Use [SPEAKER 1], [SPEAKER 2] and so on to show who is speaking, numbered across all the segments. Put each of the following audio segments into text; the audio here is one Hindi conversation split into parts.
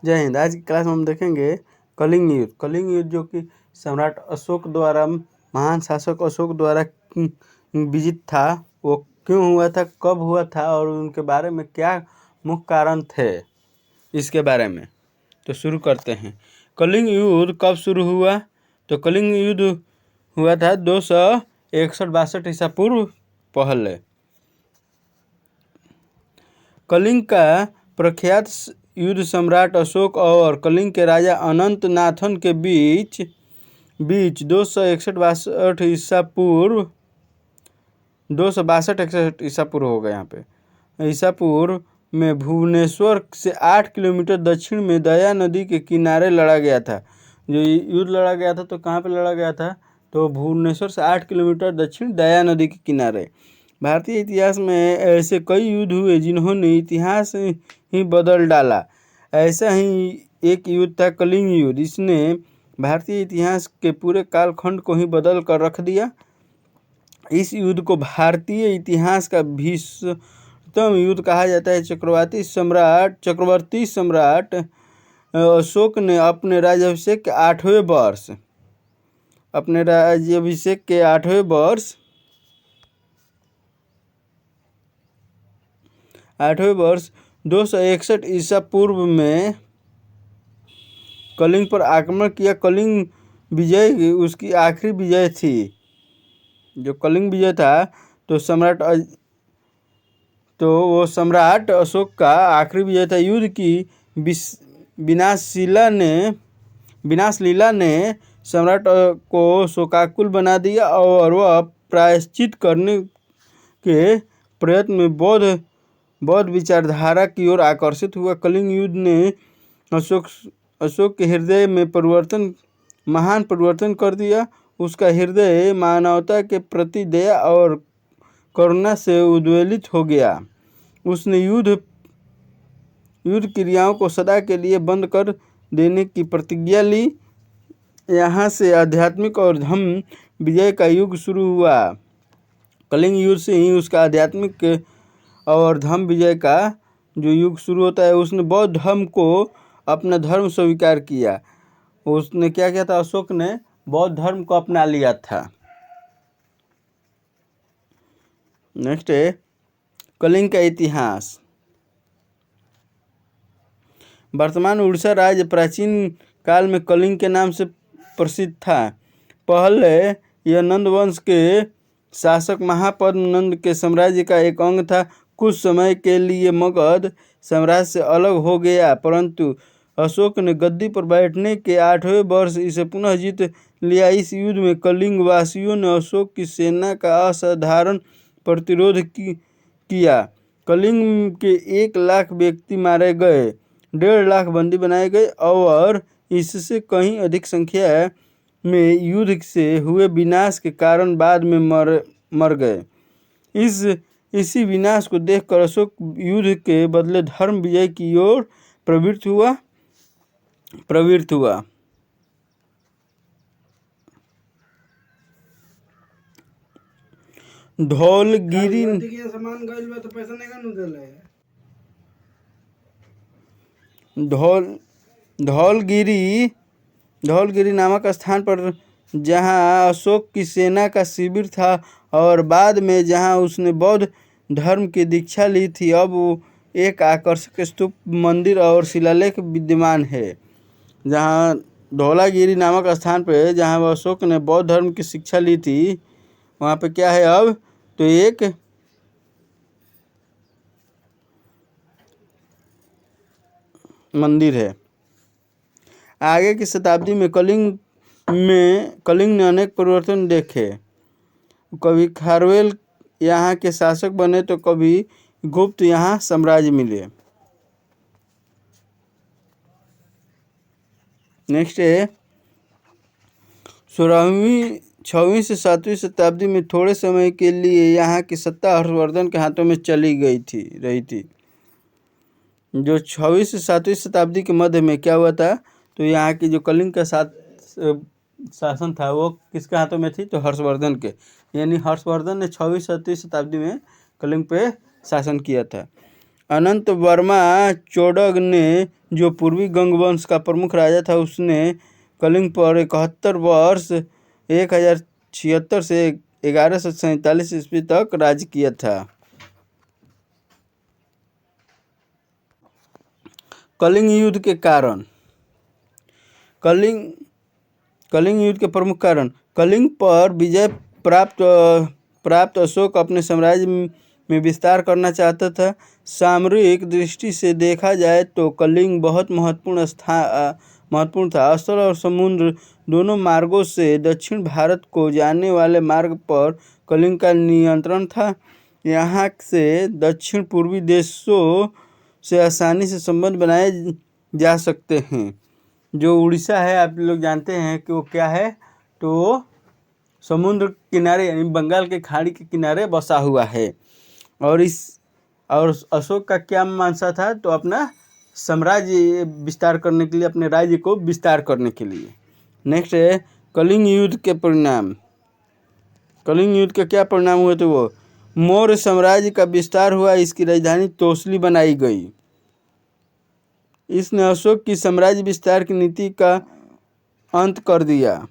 [SPEAKER 1] जय हिंद। आज की क्लास में हम देखेंगे कलिंग युद्ध। कलिंग युद्ध जो कि सम्राट अशोक द्वारा, महान शासक अशोक द्वारा विजित था, वो क्यों हुआ था, कब हुआ था और उनके बारे में क्या मुख्य कारण थे, इसके बारे में। तो शुरू करते हैं। कलिंग युद्ध कब शुरू हुआ? तो कलिंग युद्ध हुआ था 261-62 ईसा पूर्व पहले। कलिंग का प्रख्यात युद्ध सम्राट अशोक और कलिंग के राजा अनंत नाथन के बीच 261-62 ईसा पूर्व 262-61 ईसा पूर्व हो गया यहाँ पे ईसा पूर्व में भुवनेश्वर से 8 किलोमीटर दक्षिण में दया नदी के किनारे लड़ा गया था। जो युद्ध लड़ा गया था तो कहाँ पे लड़ा गया था? तो भुवनेश्वर से 8 किलोमीटर दक्षिण दया नदी के किनारे। भारतीय इतिहास में ऐसे कई युद्ध हुए जिन्होंने इतिहास ही बदल डाला। ऐसा ही एक युद्ध था कलिंग युद्ध। इसने भारतीय इतिहास के पूरे कालखंड को ही बदल कर रख दिया। इस युद्ध को भारतीय इतिहास का भीषणतम युद्ध कहा जाता है। चक्रवर्ती सम्राट अशोक ने अपने राज्याभिषेक के 8वें वर्ष 261 ईसा पूर्व में कलिंग पर आक्रमण किया। कलिंग विजय उसकी आखिरी विजय थी। जो कलिंग विजय था वो सम्राट अशोक का आखिरी विजय था। युद्ध की विनाशलीला ने सम्राट को शोकाकुल बना दिया और वह प्रायश्चित करने के प्रयत्न में बौद्ध विचारधारा की ओर आकर्षित हुआ। कलिंग युद्ध ने अशोक के हृदय में महान परिवर्तन कर दिया। उसका हृदय मानवता के प्रति दया और करुणा से उद्वेलित हो गया। उसने युद्ध क्रियाओं को सदा के लिए बंद कर देने की प्रतिज्ञा ली। यहाँ से आध्यात्मिक और धर्म विजय का युग शुरू हुआ। कलिंग युद्ध से ही उसका आध्यात्मिक और धर्म विजय का जो युग शुरू होता है। उसने बौद्ध धर्म को अपना धर्म स्वीकार किया। उसने क्या किया था? अशोक ने बौद्ध धर्म को अपना लिया था। नेक्स्ट है कलिंग का इतिहास। वर्तमान उड़ीसा राज्य प्राचीन काल में कलिंग के नाम से प्रसिद्ध था। पहले यह नंद वंश के शासक महापद्म नंद के साम्राज्य का एक अंग था। कुछ समय के लिए मगध साम्राज्य से अलग हो गया, परंतु अशोक ने गद्दी पर बैठने के 8वें वर्ष इसे पुनः जीत लिया। इस युद्ध में कलिंग वासियों ने अशोक की सेना का असाधारण प्रतिरोध किया। कलिंग के 1 लाख व्यक्ति मारे गए, 1.5 लाख बंदी बनाए गए और इससे कहीं अधिक संख्या में युद्ध से हुए विनाश के कारण बाद में मर गए। इसी विनाश को देखकर अशोक युद्ध के बदले धर्म विजय की ओर प्रवृत्त हुआ। धौलगिरी नामक स्थान पर जहां अशोक की सेना का शिविर था और बाद में जहां उसने बौद्ध धर्म की दीक्षा ली थी, अब एक आकर्षक स्तूप, मंदिर और शिलालेख विद्यमान है। जहां धौलागिरी नामक स्थान पर जहां अशोक ने बौद्ध धर्म की शिक्षा ली थी, वहाँ पे क्या है? अब तो एक मंदिर है। आगे की शताब्दी में कलिंग ने अनेक परिवर्तन देखे। कभी खारवेल यहाँ के शासक बने तो कभी गुप्त यहाँ साम्राज्य मिले। नेक्स्ट है 6वीं से 7वीं शताब्दी में थोड़े समय के लिए यहाँ की सत्ता हर्षवर्धन के हाथों में रही थी। जो 6वीं से 7वीं शताब्दी के मध्य में क्या हुआ था? तो यहाँ की जो कलिंग का शासन था वो किसके हाथों में थी? तो हर्षवर्धन के। यानी हर्षवर्धन ने 6वीं 7वीं शताब्दी में कलिंग पे शासन किया था। अनंत वर्मा चोडग ने, जो पूर्वी गंग वंश का प्रमुख राजा था, उसने कलिंग पर 71 वर्ष 1076 से 1147 ईस्वी तक राज किया था। कलिंग युद्ध के कारण। कलिंग युद्ध के प्रमुख कारण। कलिंग पर विजय प्राप्त अशोक अपने साम्राज्य में विस्तार करना चाहता था। सामरिक दृष्टि से देखा जाए तो कलिंग बहुत महत्वपूर्ण था। स्थल और समुद्र दोनों मार्गों से दक्षिण भारत को जाने वाले मार्ग पर कलिंग का नियंत्रण था। यहाँ से दक्षिण पूर्वी देशों से आसानी से संबंध बनाए जा सकते हैं। जो उड़ीसा है, आप लोग जानते हैं कि वो क्या है, तो समुद्र किनारे यानी बंगाल के खाड़ी के किनारे बसा हुआ है। और अशोक का क्या मंशा था, तो अपना साम्राज्य विस्तार करने के लिए, अपने राज्य को विस्तार करने के लिए। नेक्स्ट है कलिंग युद्ध के परिणाम। कलिंग युद्ध के क्या परिणाम हुए थे? वो मौर्य साम्राज्य का विस्तार हुआ। इसकी राजधानी तोसली बनाई गई। इसने अशोक की साम्राज्य विस्तार की नीति का अंत कर दिया।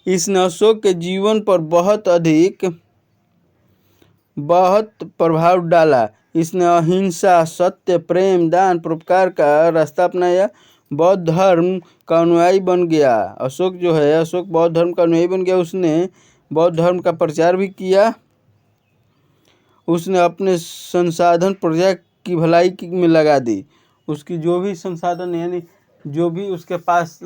[SPEAKER 1] इसने अशोक के जीवन पर बहुत प्रभाव डाला। इसने अहिंसा, सत्य, प्रेम, दान, परोपकार का रास्ता अपनाया। बौद्ध धर्म का अनुयायी बन गया। अशोक बौद्ध धर्म का अनुयायी बन गया। उसने बौद्ध धर्म का प्रचार भी किया। उसने अपने संसाधन प्रजा की भलाई में लगा दी। उसकी जो भी संसाधन यानी जो भी उसके पास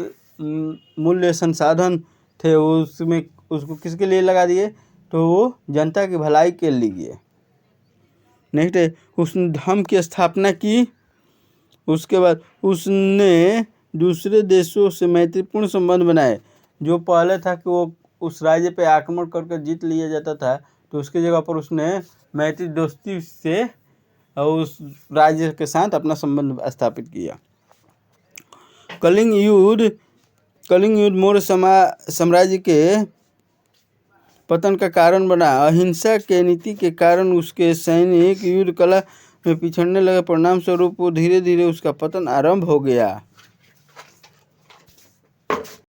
[SPEAKER 1] मूल्य संसाधन थे, उसमें उसको किसके लिए लगा दिए? तो वो जनता की भलाई के लिए। नेक्स्ट है उसने धर्म की स्थापना की। उसके बाद उसने दूसरे देशों से मैत्रीपूर्ण संबंध बनाए। जो पहले था कि वो उस राज्य पे आक्रमण करके जीत लिया जाता था, तो उसकी जगह पर उसने मैत्री दोस्ती से उस राज्य के साथ अपना संबंध स्थापित किया। कलिंग युद्ध मौर्य साम्राज्य के पतन का कारण बना। अहिंसा के नीति के कारण उसके सैनिक युद्ध कला में पिछड़ने लगे। परिणाम स्वरूप धीरे धीरे उसका पतन आरंभ हो गया।